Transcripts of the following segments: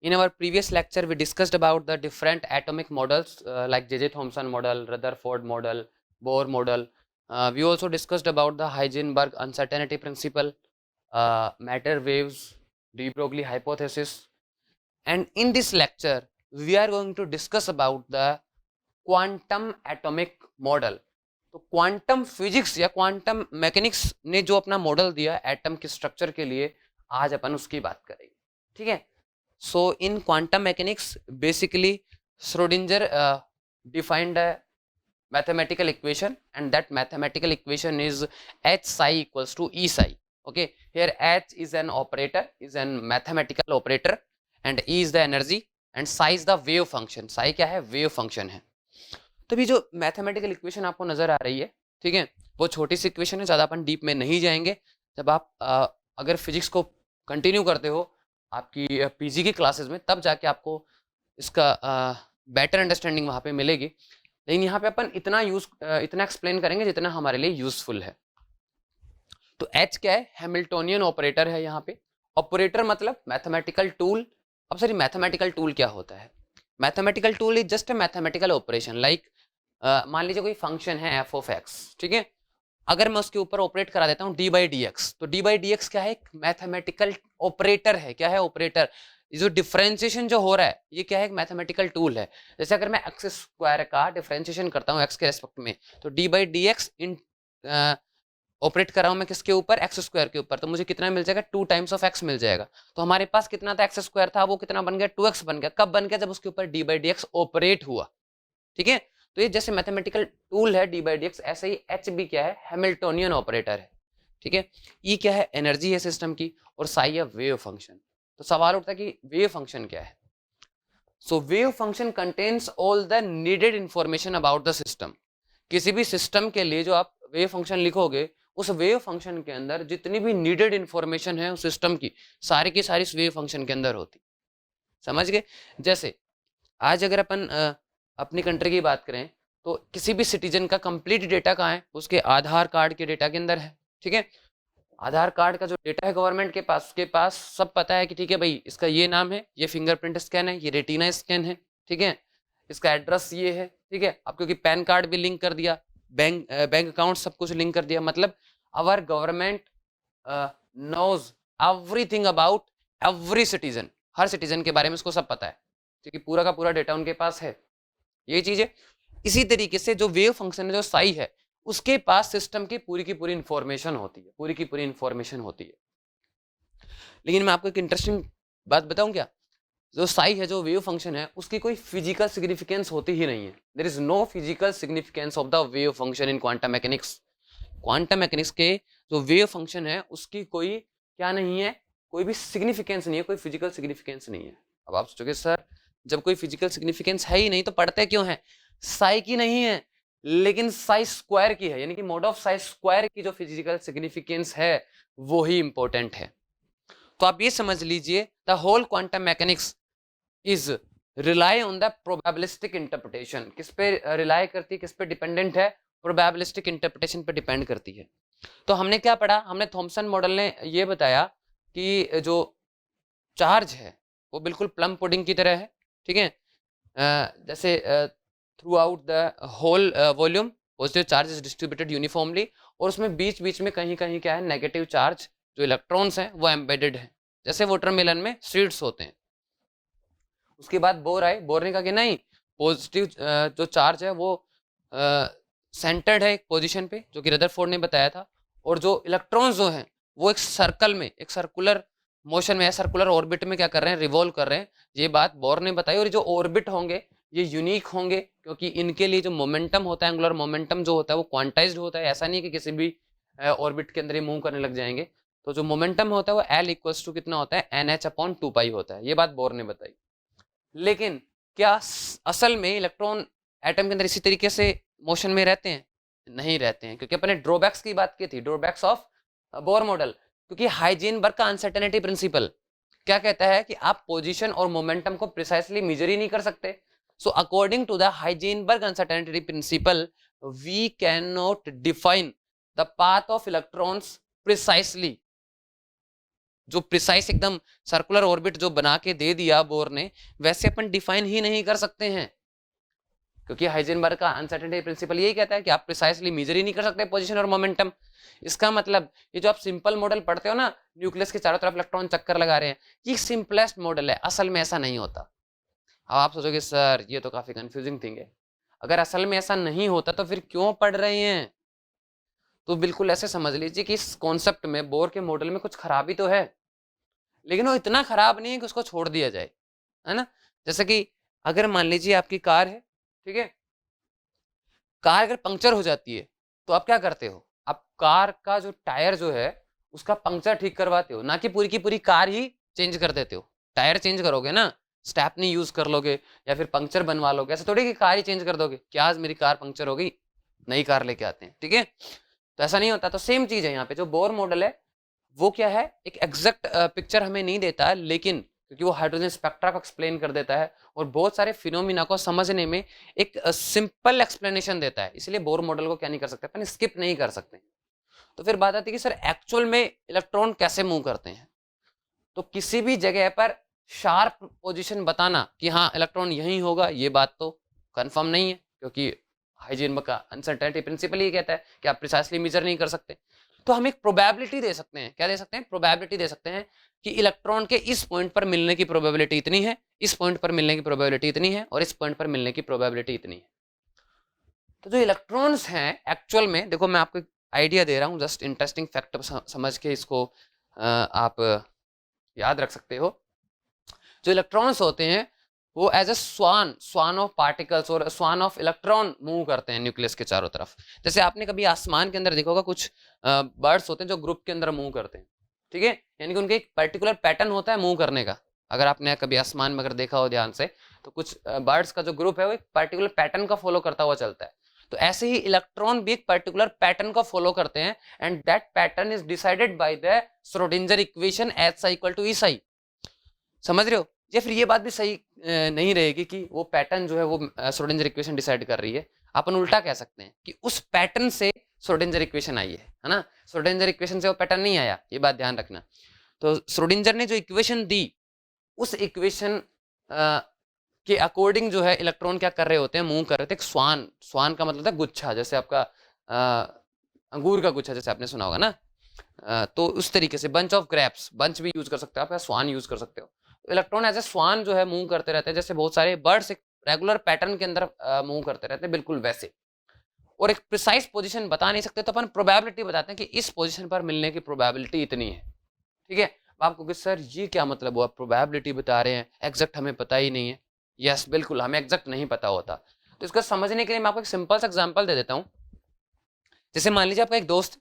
In our previous lecture, we discussed about the different atomic models like J.J. Thomson model, Rutherford model, Bohr model. We also discussed about the Heisenberg uncertainty principle, matter waves, de Broglie hypothesis. And in this lecture, we are going to discuss about the quantum atomic model. तो quantum physics या quantum mechanics ने जो अपना model दिया atom के structure के लिए, आज अपन उसकी बात करेंगे. ठीक है. So in quantum mechanics, basically Schrodinger defined a mathematical equation, and that mathematical equation is H psi equals to E psi. Okay, here H is an operator, is an mathematical operator, and E is the energy, and psi is the wave function. Psi क्या है? wave function है. तो भी जो mathematical equation आपको नजर आ रही है, ठीक है, वो छोटी सी इक्वेशन है, ज़्यादा अपन डीप में नहीं जाएंगे. जब आप अगर फिजिक्स को कंटिन्यू करते हो आपकी पीजी की क्लासेस में, तब जाके आपको इसका बेटर अंडरस्टैंडिंग वहाँ पे मिलेगी. लेकिन यहाँ पे अपन इतना एक्सप्लेन करेंगे जितना हमारे लिए यूजफुल है. तो एच क्या है? हैमिल्टोनियन ऑपरेटर है यहाँ पे. ऑपरेटर मतलब मैथमेटिकल टूल. अब सर मैथमेटिकल टूल क्या होता है? Mathematical tool is just a mathematical operation. Like मान लीजिए कोई फंक्शन है एफ ऑफ एक्स, ठीक है, अगर मैं उसके ऊपर ऑपरेट करा देता हूँ डी बाई डी एक्स, तो डी बाई डी एक्स क्या है? एक मैथमेटिकल ऑपरेटर है. क्या है? ऑपरेटर. जो डिफरेंशिएशन जो हो रहा है ये क्या है? एक मैथमेटिकल टूल है. जैसे अगर मैं एक्स स्क्वायर का डिफरेंशिएशन करता हूँ एक्स के रेस्पेक्ट में, तो D by D x in operate कर रहा हूँ मैं किसके ऊपर? एक्स स्क्वायर के ऊपर. तो मुझे कितना मिल जाएगा? 2 टाइम्स ऑफ एक्स मिल जाएगा. तो हमारे पास कितना था? एक्स स्क्वायर था, वो कितना बन गया? 2x बन गया. कब बन गया? जब उसके ऊपर D by D x operate हुआ. ठीक है. तो ये जैसे मैथमेटिकल टूल है डी बाई डी एक्स, ऐसे ही एच भी क्या है? हैमिल्टोनियन ऑपरेटर है. ठीक है. ई क्या है? एनर्जी है सिस्टम की. और साई है वेव फंक्शन. तो सवाल उठता है कि वेव फंक्शन क्या है? So wave function contains all the needed information about the system. किसी भी सिस्टम के लिए जो आप वेव फंक्शन लिखोगे, उस वेव फंक्शन के अंदर जितनी भी नीडेड इंफॉर्मेशन है उस सिस्टम की सारी इस वेव फंक्शन के अंदर होती. समझ गए? जैसे आज अगर अपन अपनी कंट्री की बात करें, तो किसी भी सिटीजन का कंप्लीट डेटा कहाँ है? उसके आधार कार्ड के डेटा के अंदर है. ठीक है. आधार कार्ड का जो डेटा है गवर्नमेंट के पास, उसके पास सब पता है कि ठीक है भाई, इसका ये नाम है, ये फिंगरप्रिंट स्कैन है, ये रेटिना स्कैन है. ठीक है. इसका एड्रेस ये है. ठीक है. अब क्योंकि पैन कार्ड भी लिंक कर दिया, बैंक अकाउंट सब कुछ लिंक कर दिया, मतलब our government knows everything about every citizen. हर सिटीजन के बारे में उसको सब पता है, क्योंकि पूरा का पूरा डेटा उनके पास है. ये चीज है. इसी तरीके से जो वेव फंक्शन है, जो साई है, उसके पास सिस्टम की पूरी इंफॉर्मेशन होती है. पूरी इंफॉर्मेशन होती है. लेकिन मैं आपको एक इंटरेस्टिंग बात बताऊं क्या? जो साई है, जो वेव फंक्शन है, उसकी कोई फिजिकल सिग्निफिकेंस होती ही नहीं है. There is no physical significance of the wave function in quantum mechanics. Quantum mechanics के जो वेव फंक्शन है उसकी कोई क्या नहीं है? कोई भी सिग्निफिकेंस नहीं है, कोई फिजिकल सिग्निफिकेंस नहीं है. अब आप सोचोगे सर जब कोई फिजिकल सिग्निफिकेंस है ही नहीं तो पढ़ते क्यों है? साई की नहीं है, लेकिन साई स्क्वायर की है. यानी कि मोड ऑफ साई स्क्वायर की जो फिजिकल सिग्निफिकेंस है वो ही इंपॉर्टेंट है. तो आप ये समझ लीजिए, the whole quantum mechanics is rely on the probabilistic interpretation. किस पे रिलाई करती है? किस पे डिपेंडेंट है? प्रोबेबिलिस्टिक इंटरप्रिटेशन पे डिपेंड करती है. तो हमने क्या पढ़ा? हमने थॉमसन मॉडल ने ये बताया कि जो चार्ज है वो बिल्कुल प्लम पुडिंग की तरह है. ठीक है. जैसे throughout the whole volume positive charge is distributed uniformly, और उसमें बीच बीच में कहीं कहीं क्या है? नेगेटिव चार्ज, जो इलेक्ट्रॉन्स हैं वो एम्बेडेड है. जैसे वाटरमेलन में सीड्स होते हैं. उसके बाद बोर आए. बोर ने कहा कि नहीं, पॉजिटिव जो चार्ज है वो सेंटर्ड है एक पोजीशन पे, जो कि रदरफोर्ड ने बताया था. और जो इलेक्ट्रॉन्स जो हैं वो एक सर्कल में, एक सर्कुलर मोशन में है, सर्कुलर ऑर्बिट में क्या कर रहे हैं? रिवॉल्व कर रहे हैं. ये बात बोर ने बताई. और जो ऑर्बिट होंगे ये यूनिक होंगे, क्योंकि इनके लिए जो मोमेंटम होता है, एंगुलर मोमेंटम जो होता है वो क्वांटाइज्ड होता है. ऐसा नहीं है कि किसी भी ऑर्बिट के अंदर ये मूव करने लग जाएंगे. तो जो मोमेंटम होता है वो एल इक्वल्स टू कितना होता है? NH/2π होता है. ये बात बोर ने बताई. लेकिन क्या असल में इलेक्ट्रॉन एटम के अंदर इसी तरीके से मोशन में रहते हैं? नहीं रहते हैं, क्योंकि अपने ड्रॉबैक्स की बात की थी, ड्रॉबैक्स ऑफ बोर मॉडल. क्योंकि हाइजेनबर्ग का अनसर्टेनिटी प्रिंसिपल क्या कहता है कि आप पोजीशन और मोमेंटम को प्रिसाइसली मेजर ही नहीं कर सकते. So according to the Heisenberg uncertainty principle, we can not define the path of electrons precisely. जो प्रिसाइज एकदम सर्कुलर ऑर्बिट जो बना के दे दिया बोर ने, वैसे अपन डिफाइन ही नहीं कर सकते हैं, क्योंकि हाइजेनबर्ग का अनसर्टेनिटी प्रिंसिपल यही कहता है कि आप प्रिसाइसली मेजर ही नहीं कर सकते पोजीशन और मोमेंटम। इसका मतलब ये जो आप सिंपल मॉडल पढ़ते हो ना, न्यूक्लियस के चारों तरफ इलेक्ट्रॉन चक्कर लगा रहे हैं, ये सिंपलेस्ट मॉडल है, असल में ऐसा नहीं होता। अब आप सोचोगे सर ये तो काफी कंफ्यूजिंग थिंग है, अगर असल में ऐसा नहीं होता तो फिर क्यों पढ़ रहे हैं? तो बिल्कुल ऐसे समझ लीजिए कि इस कॉन्सेप्ट में, बोर के मॉडल में कुछ खराबी तो है, लेकिन वो इतना खराब नहीं है कि उसको छोड़ दिया जाए, है ना। जैसे कि अगर मान लीजिए आपकी कार है, ठीक है, कार अगर पंक्चर हो जाती है तो आप क्या करते हो? आप कार का जो टायर जो है उसका पंक्चर ठीक करवाते हो, ना कि पूरी की पूरी कार ही चेंज कर देते हो। टायर चेंज करोगे ना, स्टेपनी यूज कर लोगे या फिर पंक्चर बनवा लोगे, ऐसा थोड़ी कि कार ही चेंज कर दोगे कि आज मेरी कार पंक्चर हो गई, नई कार लेके आते हैं, ठीक है। तो ऐसा नहीं होता। तो सेम चीज है यहाँ पे, जो बोर मॉडल है वो क्या है, एक एग्जैक्ट पिक्चर हमें नहीं देता है, लेकिन क्योंकि वो हाइड्रोजन स्पेक्ट्रा को एक्सप्लेन कर देता है और बहुत सारे फिनोमिना को समझने में एक सिंपल एक्सप्लेनेशन देता है, इसलिए बोर मॉडल को क्या नहीं कर सकते अपन, स्किप नहीं कर सकते। तो फिर बात आती है कि सर एक्चुअल में इलेक्ट्रॉन कैसे मूव करते हैं। तो किसी भी जगह पर शार्प पोजीशन बताना कि हाँ इलेक्ट्रॉन यहीं होगा, ये बात तो कंफर्म नहीं है, क्योंकि हाइजेनबर्ग का अनसर्टेनिटी प्रिंसिपल ये कहता है कि आप प्रिसाइसली मेजर नहीं कर सकते। तो हम एक प्रोबेबिलिटी दे सकते हैं, क्या दे सकते हैं, प्रोबेबिलिटी दे सकते हैं कि इलेक्ट्रॉन के इस पॉइंट पर मिलने की प्रोबेबिलिटी इतनी है, इस पॉइंट पर मिलने की प्रोबेबिलिटी इतनी है, और इस पॉइंट पर मिलने की प्रोबेबिलिटी इतनी है। तो जो इलेक्ट्रॉन्स हैं एक्चुअल में, देखो मैं आपको आइडिया दे रहा हूँ, जस्ट इंटरेस्टिंग फैक्ट समझ के इसको आप याद रख सकते हो। जो इलेक्ट्रॉन्स होते हैं वो as a swarm of particles और स्वान ऑफ इलेक्ट्रॉन मूव करते हैं न्यूक्लियस के चारों तरफ। जैसे आपने कभी आसमान के अंदर देखा होगा, कुछ बर्ड्स होते हैं जो ग्रुप के अंदर मूव करते हैं, ठीक है, यानी कि उनके एक पर्टिकुलर पैटर्न होता है मूव करने का। अगर आपने कभी आसमान में अगर देखा हो ध्यान से, तो कुछ बर्ड्स का जो ग्रुप है वो एक पर्टिकुलर पैटर्न का फॉलो करता हुआ चलता है। तो ऐसे ही इलेक्ट्रॉन भी एक पर्टिकुलर पैटर्न को फॉलो करते हैं, and that pattern is decided by the Schrodinger equation H equal to E। समझ रहे हो? या फिर ये बात भी सही नहीं रहेगी कि वो पैटर्न जो है वो श्रोडिंजर इक्वेशन डिसाइड कर रही है। अपन उल्टा कह सकते हैं कि उस पैटर्न से श्रोडिंजर इक्वेशन आई है ना, श्रोडिंजर इक्वेशन से वो पैटर्न नहीं आया, ये बात ध्यान रखना। तो श्रोडिंजर ने जो इक्वेशन दी, उस इक्वेशन के अकॉर्डिंग जो है इलेक्ट्रॉन क्या कर रहे होते हैं, मूव कर रहे थे। एक स्वान का मतलब है गुच्छा, जैसे आपका अंगूर का गुच्छा जैसे आपने सुना होगा ना, तो उस तरीके से बंच ऑफ ग्रेप्स, बंच भी यूज कर सकते हो आप या स्वान यूज कर सकते हो। इलेक्ट्रॉन एज ए स्वान जो है मूव करते रहते हैं, जैसे बहुत सारे बर्ड्स एक रेगुलर पैटर्न के अंदर मूव करते रहते हैं, बिल्कुल वैसे। और एक प्रिसाइज पोजीशन बता नहीं सकते, तो अपन प्रोबेबिलिटी बताते हैं कि इस पोजीशन पर मिलने की प्रोबेबिलिटी इतनी है, ठीक है। आप कहोगे सर ये क्या मतलब हुआ, प्रोबेबिलिटी बता रहे हैं, एग्जैक्ट हमें पता ही नहीं है। यस बिल्कुल, हमें एग्जैक्ट नहीं पता होता। तो इसको समझने के लिए मैं आपको एक सिंपल सा एग्जांपल दे देता हूँ। जैसे मान लीजिए आपका एक दोस्त,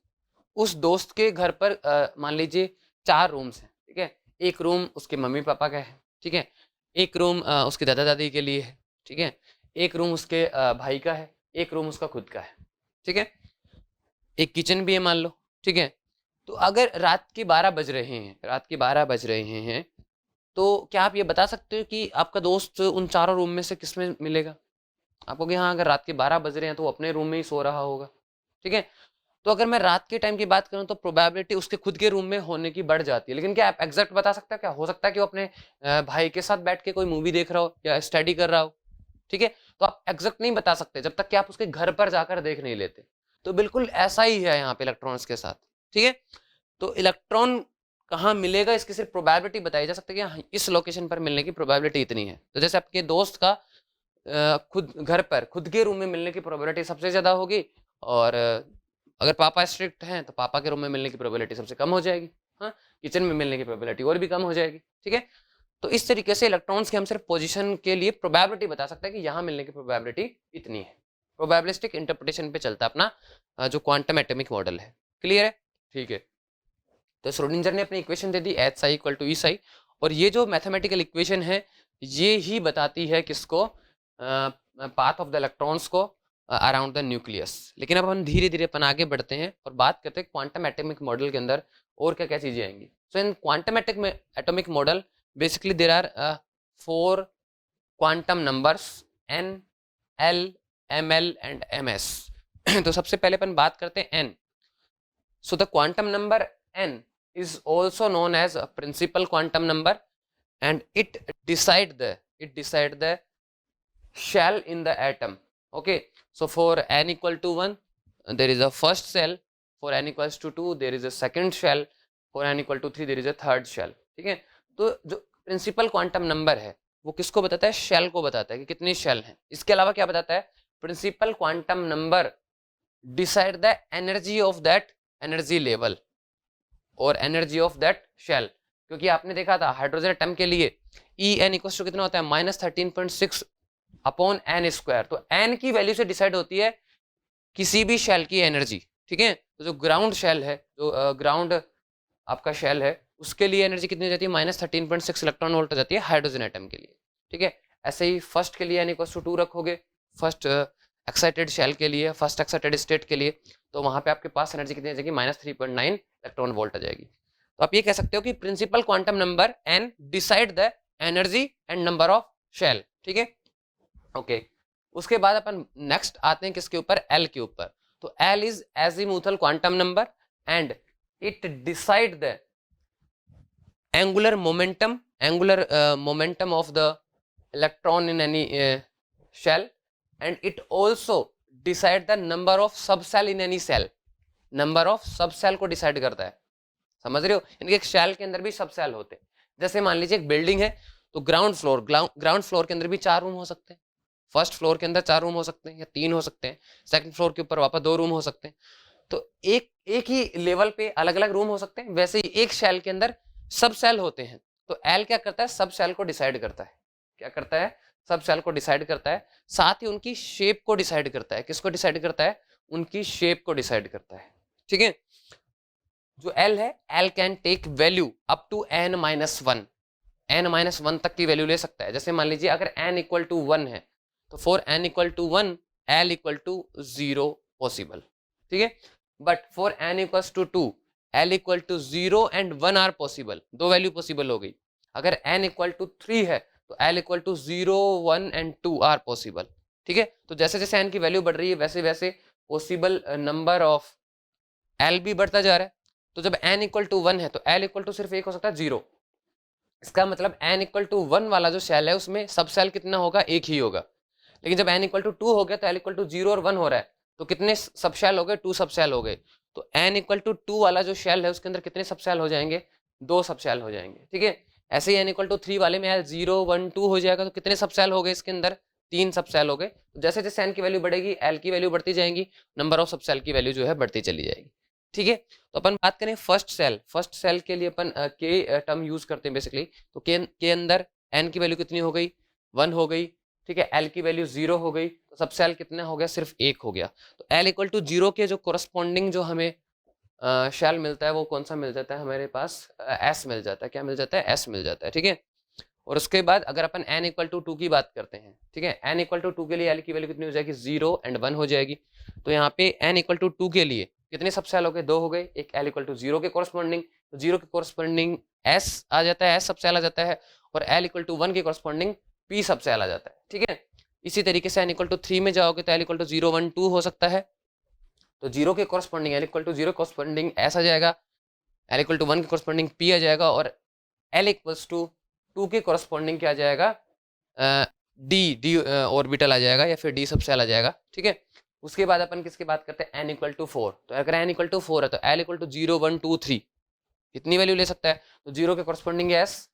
उस दोस्त के घर पर मान लीजिए 4 रूम्स हैं, ठीक है। एक रूम उसके मम्मी पापा का है, ठीक है, एक रूम उसके दादा दादी के लिए है, ठीक है, एक रूम उसके भाई का है, एक रूम उसका खुद का है, ठीक है, एक किचन भी है मान लो, ठीक है। तो अगर रात के 12 बज रहे हैं, रात के 12 बज रहे हैं, तो क्या आप ये बता सकते हो कि आपका दोस्त उन चारों रूम में से किस में मिलेगा? आपको कि हाँ अगर रात के 12 बज रहे हैं तो वो अपने रूम में ही सो रहा होगा, ठीक है। तो अगर मैं रात के टाइम की बात करूं तो प्रोबेबिलिटी उसके खुद के रूम में होने की बढ़ जाती है, लेकिन क्या आप एग्जैक्ट बता सकते हो? क्या हो सकता है कि वो अपने भाई के साथ बैठ के कोई मूवी देख रहा हो या स्टडी कर रहा हो, ठीक है। तो आप एग्जैक्ट नहीं बता सकते जब तक कि आप उसके घर पर जाकर देख नहीं लेते। तो बिल्कुल ऐसा ही है यहाँ पे इलेक्ट्रॉन्स के साथ, ठीक है। तो इलेक्ट्रॉन कहाँ मिलेगा इसकी सिर्फ प्रोबेबिलिटी बताई जा सकती है कि हाँ, इस लोकेशन पर मिलने की प्रोबेबिलिटी इतनी है। तो जैसे आपके दोस्त का खुद घर पर खुद के रूम में मिलने की प्रोबेबिलिटी सबसे ज्यादा होगी, और अगर पापा स्ट्रिक्ट हैं तो पापा के रूम में मिलने की प्रोबेबिलिटी सबसे कम हो जाएगी, हाँ, किचन में मिलने की प्रोबेबिलिटी और भी कम हो जाएगी, ठीक है। तो इस तरीके से इलेक्ट्रॉन्स की हम सिर्फ पोजीशन के लिए प्रोबेबिलिटी बता सकते हैं कि यहाँ मिलने की प्रोबेबिलिटी इतनी है। प्रोबेबिलिस्टिक इंटरप्रिटेशन पे चलता है अपना जो क्वांटम एटॉमिक मॉडल है। क्लियर है? ठीक है। तो श्रोडिंजर ने अपनी इक्वेशन दे दी H इक्वल टू E, और ये जो मैथमेटिकल इक्वेशन है ये ही बताती है किसको, पाथ ऑफ द इलेक्ट्रॉन्स को अराउंड द न्यूक्लियस। लेकिन अब हम धीरे धीरे अपन आगे बढ़ते हैं और बात करते हैं क्वांटम एटॉमिक मॉडल के अंदर और क्या क्या चीजें आएंगी। So in quantum atomic model basically there are 4 quantum numbers N, L, ML and MS। तो सबसे पहले अपन बात करते हैं N। So the quantum number N is also known as a principal quantum number, and it decide the shell in the atom. Okay, so for n equal to 1 there is a first shell, for n equals to 2 there is a second shell, for n equal to 3 there is a third shell. ठीक है, तो जो principal quantum number है वो किसको बताता है? Shell को बताता है कि कितनी शेल हैं। इसके अलावा क्या बताता है? Principal quantum number decide the energy of that energy level और एनर्जी ऑफ दैट शेल। क्योंकि आपने देखा था हाइड्रोजन एटम के लिए ई एन इक्वल टू कितना होता है? -13.6 अपॉन एन स्क्वायर। तो एन की वैल्यू से डिसाइड होती है किसी भी शेल की एनर्जी। ठीक है, तो जो ग्राउंड शेल है, जो ग्राउंड आपका शेल है, उसके लिए एनर्जी कितनी हो जाती है? -13.6 इलेक्ट्रॉन वोल्ट हो जाती है हाइड्रोजन एटम के लिए। ठीक है, ऐसे ही फर्स्ट के लिए एन इक्वल टू 2 रखोगे, फर्स्ट एक्साइटेड शेल के लिए, फर्स्ट एक्साइटेड स्टेट के लिए, तो वहां पे आपके पास एनर्जी कितनी आ जाएगी? -3.9 इलेक्ट्रॉन वोल्ट आ जाएगी। तो आप ये कह सकते हो कि principal quantum number N decide the energy and number of shell. ठीक है, ओके। उसके बाद अपन नेक्स्ट आते हैं किसके ऊपर? एल के ऊपर। तो L is azimuthal quantum number and it decide the angular momentum of the electron in any shell, and it also decide the number of subshell in any cell। Number of सब cell को decide करता है, समझ रहे हो? इनके एक shell के अंदर भी सब सेल होते हैं। जैसे मान लीजिए एक बिल्डिंग है, तो ग्राउंड फ्लोर के अंदर भी 4 रूम हो सकते हैं, फर्स्ट फ्लोर के अंदर 4 रूम हो सकते हैं या 3 हो सकते हैं, सेकंड फ्लोर के ऊपर वापस 2 रूम हो सकते हैं। तो एक ही लेवल पे अलग अलग रूम हो सकते हैं। वैसे ही एक शेल के अंदर सब सेल होते हैं। तो एल क्या करता है? सब सेल को डिसाइड करता है। क्या करता है? सब सेल को डिसाइड करता है, साथ ही उनकी शेप को डिसाइड करता है। किसको डिसाइड करता है? उनकी शेप को डिसाइड करता है। ठीक है, जो एल है, L can take value up to n-1, n-1 तक की वैल्यू ले सकता है। जैसे मान लीजिए अगर n इक्वल टू 1 है, तो for n equal to 1 l equal to 0 possible. ठीक है, but for n equals to 2 l equal to 0 and 1 are possible. 2 value possible हो गई। अगर n इक्वल टू 3 है तो l equal to 0, 1 and 2 are possible. ठीक है, तो जैसे जैसे n की वैल्यू बढ़ रही है वैसे वैसे पॉसिबल नंबर ऑफ l भी बढ़ता जा रहा है। तो जब n इक्वल टू 1 है तो l इक्वल टू सिर्फ एक हो सकता है 0। इसका मतलब n इक्वल टू 1 वाला जो सेल है उसमें सब सेल कितना होगा? एक ही होगा। लेकिन जब n इक्वल टू 2 हो गया तो l इक्वल टू 0 और 1 हो रहा है, तो कितने सब सेल हो गए? 2 सब सेल हो गए। तो n इक्वल टू 2 वाला जो शेल है उसके अंदर कितने सब सेल हो जाएंगे? 2 सब सेल हो जाएंगे। ठीक है, ऐसे ही n इक्वल टू 3 वाले में l 0, 1, 2 हो जाएगा, तो कितने सब सेल हो गए इसके अंदर? 3 सब सेल हो गए। तो जैसे जैसे n की वैल्यू बढ़ेगी l की वैल्यू बढ़ती जाएगी, नंबर ऑफ सब सेल की वैल्यू जो है बढ़ती चली जाएगी। ठीक है, तो अपन बात करें फर्स्ट सेल के लिए अपन के टर्म यूज करते हैं बेसिकली। तो के अंदर n की वैल्यू कितनी हो गई? 1 हो गई। ठीक है, l की वैल्यू 0 हो गई, तो सब सेल कितना हो गया? सिर्फ 1 हो गया। तो l इक्वल टू 0 के जो कोरस्पॉन्डिंग जो हमें शेल मिलता है वो कौन सा मिल जाता है हमारे पास? s मिल जाता है। क्या मिल जाता है? s मिल जाता है। ठीक है, और उसके बाद अगर अपन n इक्वल टू 2 की बात करते हैं, ठीक है, n इक्वल टू 2 के लिए l की वैल्यू कितनी हो जाएगी? 0 एंड 1 हो जाएगी। तो यहाँ पे n इक्वल टू 2 के लिए कितने सब सेल हो गए? 2 हो गए। एक l इक्वल टू 0 के कोरस्पॉन्डिंग, तो 0 के कोरस्पॉन्डिंग s आ जाता है, s सब सेल आ जाता है, और l इक्वल टू 1 के कोरस्पॉन्डिंग p सब सेल आ जाता है। ठीक है, इसी तरीके से n इक्वल टू 3 में जाओगे तो l इक्वल टू 0, 1, 2 हो सकता है। तो 0 के corresponding l equal to 0 corresponding s आ जाएगा, l इक्वल टू 1 के कोरस्पॉन्डिंग p आ जाएगा, और l इक्वल्स टू 2 के कोरस्पॉन्डिंग क्या आ जाएगा? डी ऑर्बिटल आ जाएगा, या फिर डी सब सेल आ जाएगा। ठीक है, उसके बाद अपन किसकी बात करते हैं? n equal to 4। तो अगर n इक्वल टू 4 है तो l इक्वल टू 0, 1, 2, 3 कितनी वैल्यू ले सकता है? तो 0 के कोरस्पॉन्डिंग s,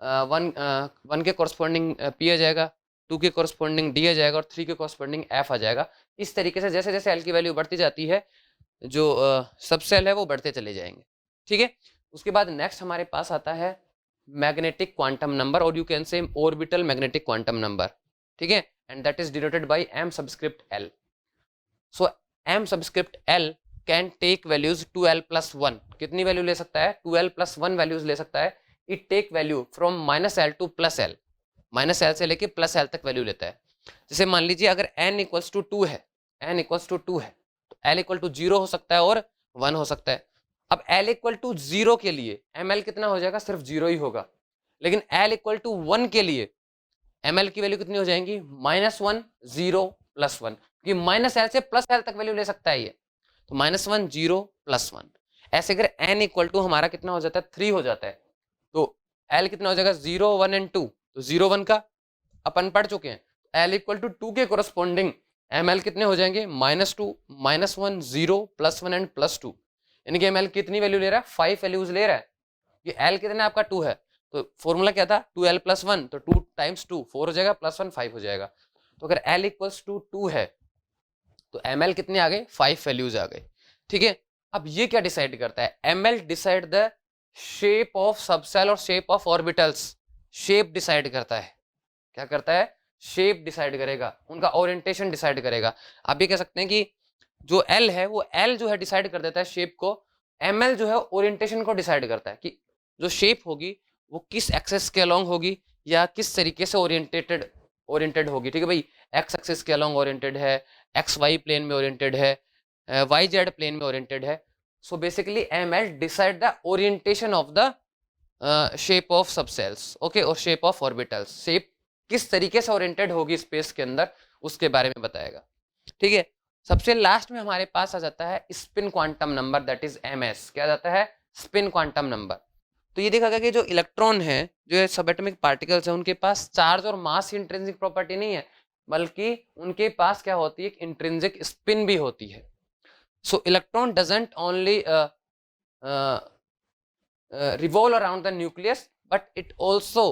1 के कोरस्पॉन्डिंग p आ जाएगा, 2 के कोरस्पॉन्डिंग d आ जाएगा, और 3 के कोरस्पॉन्डिंग f आ जाएगा। इस तरीके से जैसे जैसे l की वैल्यू बढ़ती जाती है जो सब सेल है वो बढ़ते चले जाएंगे। ठीक है, उसके बाद नेक्स्ट हमारे पास आता है मैग्नेटिक क्वांटम नंबर, और you can say orbital magnetic quantum number. ठीक है, and that is denoted by m subscript l। So m subscript l can take values 2l plus 1। कितनी वैल्यू ले सकता है? 2l प्लस 1 वैल्यूज ले सकता है। It take value from -l to +l, -l से लेके +l तक वैल्यू लेता है। जैसे मान लीजिए अगर n इक्वल्स टू 2 है, n इक्वल्स टू 2 है, तो l इक्वल टू 0 हो सकता है और 1 हो सकता है। अब l इक्वल टू 0 के लिए ml कितना हो जाएगा? सिर्फ 0 ही होगा। लेकिन l इक्वल टू 1 के लिए ml की वैल्यू कितनी हो जाएंगी? -1, 0, +1, कि -l से +l तक वैल्यू ले सकता है ये। तो -1, 0, +1, ऐसे अगर n इक्वल टू हमारा कितना हो जाता है 3 हो जाता है, तो l कितना हो जाएगा 0 1 एंड 2, तो 0 1 का अपन पढ़ चुके हैं, l इक्वल टू 2 के कोरस्पॉन्डिंग ml कितने हो जाएंगे -2 -1 0 +1 एंड +2, यानी कि ml कितनी वैल्यू ले रहा है 5 वैल्यूज ले रहा है। ये l कितना आपका 2 है, तो फॉर्मूला क्या था 2l + 1, तो 2 टाइम्स 2 4 हो जाएगा, +1 5 हो जाएगा। तो अगर l इक्वल्स टू 2 है तो ml कितने आ गए 5 वैल्यूज आ गए। ठीक है, अब ये क्या डिसाइड करता है, ml decide the shape of subshell और shape of orbitals. Shape decide करता है, क्या करता है, शेप डिसाइड करेगा, उनका ओरिएंटेशन डिसाइड करेगा। आप ये कह सकते हैं कि जो L है वो L जो है डिसाइड कर देता है शेप को, ML जो है ओरिएंटेशन को डिसाइड करता है कि जो शेप होगी वो किस एक्सेस के अलोंग होगी या किस तरीके से ओरिएंटेड होगी। ठीक है भाई, एक्स एक्सेस के अलोंग ओरिएंटेड है, एक्स वाई प्लेन में ओरिएंटेड है, वाई जेड प्लेन में ओरिएंटेड है। So basically ML decide the orientation of the shape of subcells, okay, और शेप ऑफ ऑर्बिटल्स। शेप किस तरीके से ओरिएंटेड होगी स्पेस के अंदर उसके बारे में बताएगा। ठीक है, सबसे लास्ट में हमारे पास आ जाता है spin quantum number, that is MS। क्या जाता है, स्पिन क्वांटम नंबर। तो ये देखा गया कि जो इलेक्ट्रॉन है, जो सब एटॉमिक पार्टिकल्स है, उनके पास चार्ज और मास इंट्रिंसिक प्रॉपर्टी नहीं है, बल्कि उनके पास क्या होती है, एक इंट्रिंसिक स्पिन भी होती है। सो electron doesn't only revolve around the nucleus, but it also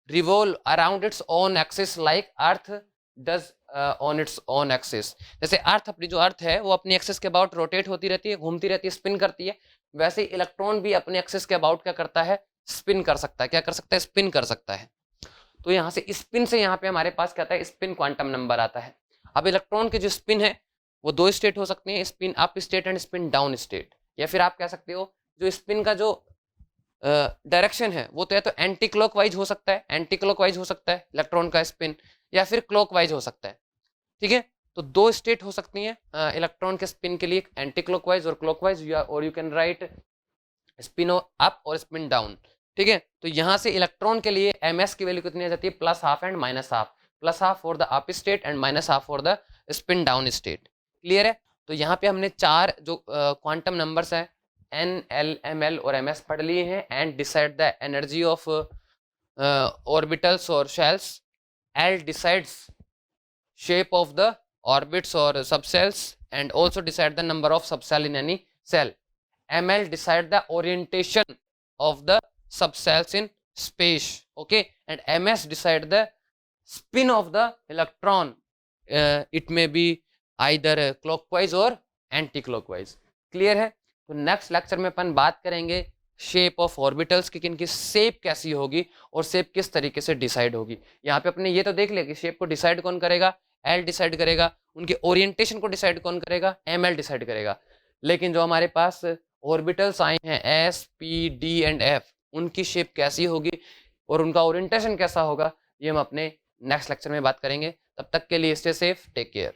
revolve around its own axis like Earth does on its own axis। जैसे अर्थ, अपनी जो अर्थ है वो अपनी एक्सिस के अबाउट रोटेट होती रहती है, घूमती रहती है, स्पिन करती है, वैसे ही इलेक्ट्रॉन भी अपने एक्सिस के अबाउट क्या करता है, स्पिन कर सकता है। क्या कर सकता है, स्पिन कर सकता है। तो यहाँ से स्पिन से यहाँ पे हमारे पास क्या आता है, स्पिन क्वांटम नंबर आता है। अब इलेक्ट्रॉन की जो स्पिन है वो दो स्टेट हो सकती है, spin up state and spin down state. या फिर आप कह सकते हो जो स्पिन का जो डायरेक्शन है वो तो या तो एंटी क्लॉकवाइज हो सकता है, एंटी क्लॉकवाइज हो सकता है इलेक्ट्रॉन का स्पिन, या फिर क्लॉकवाइज हो सकता है। ठीक है, तो दो स्टेट हो सकती हैं इलेक्ट्रॉन के स्पिन के लिए, एंटी क्लॉकवाइज और क्लॉकवाइज, और you can write spin up और स्पिन डाउन। ठीक है, तो यहाँ से इलेक्ट्रॉन के लिए MS की वैल्यू कितनी आ जाती है, +12 and -12, +12 for the up state and -12 for the spin down state. Clear है, तो यहाँ पे हमने चार जो क्वांटम नंबर्स हैं N, L, ML और MS पढ़ लिए हैं, and decide the energy of orbitals और shells. L decides shape of the orbits or subcells and also decide the number of subcell in any cell. ML decide the orientation of the subcells in space, okay, and MS decide the spin of the electron. It may be either clockwise or anti-clockwise. Clear है, तो next lecture में अपन बात करेंगे shape of orbitals की, किनकी shape कैसी होगी और शेप किस तरीके से डिसाइड होगी। यहाँ पे अपने ये तो देख लिया कि शेप को डिसाइड कौन करेगा, L डिसाइड करेगा, उनके ओरिएंटेशन को डिसाइड कौन करेगा, ML डिसाइड करेगा। लेकिन जो हमारे पास ऑर्बिटल्स आए हैं S, P, D and F, उनकी शेप कैसी होगी और उनका ओरिएंटेशन कैसा होगा, ये हम अपने नेक्स्ट लेक्चर में बात करेंगे। तब तक के लिए स्टे सेफ, टेक केयर।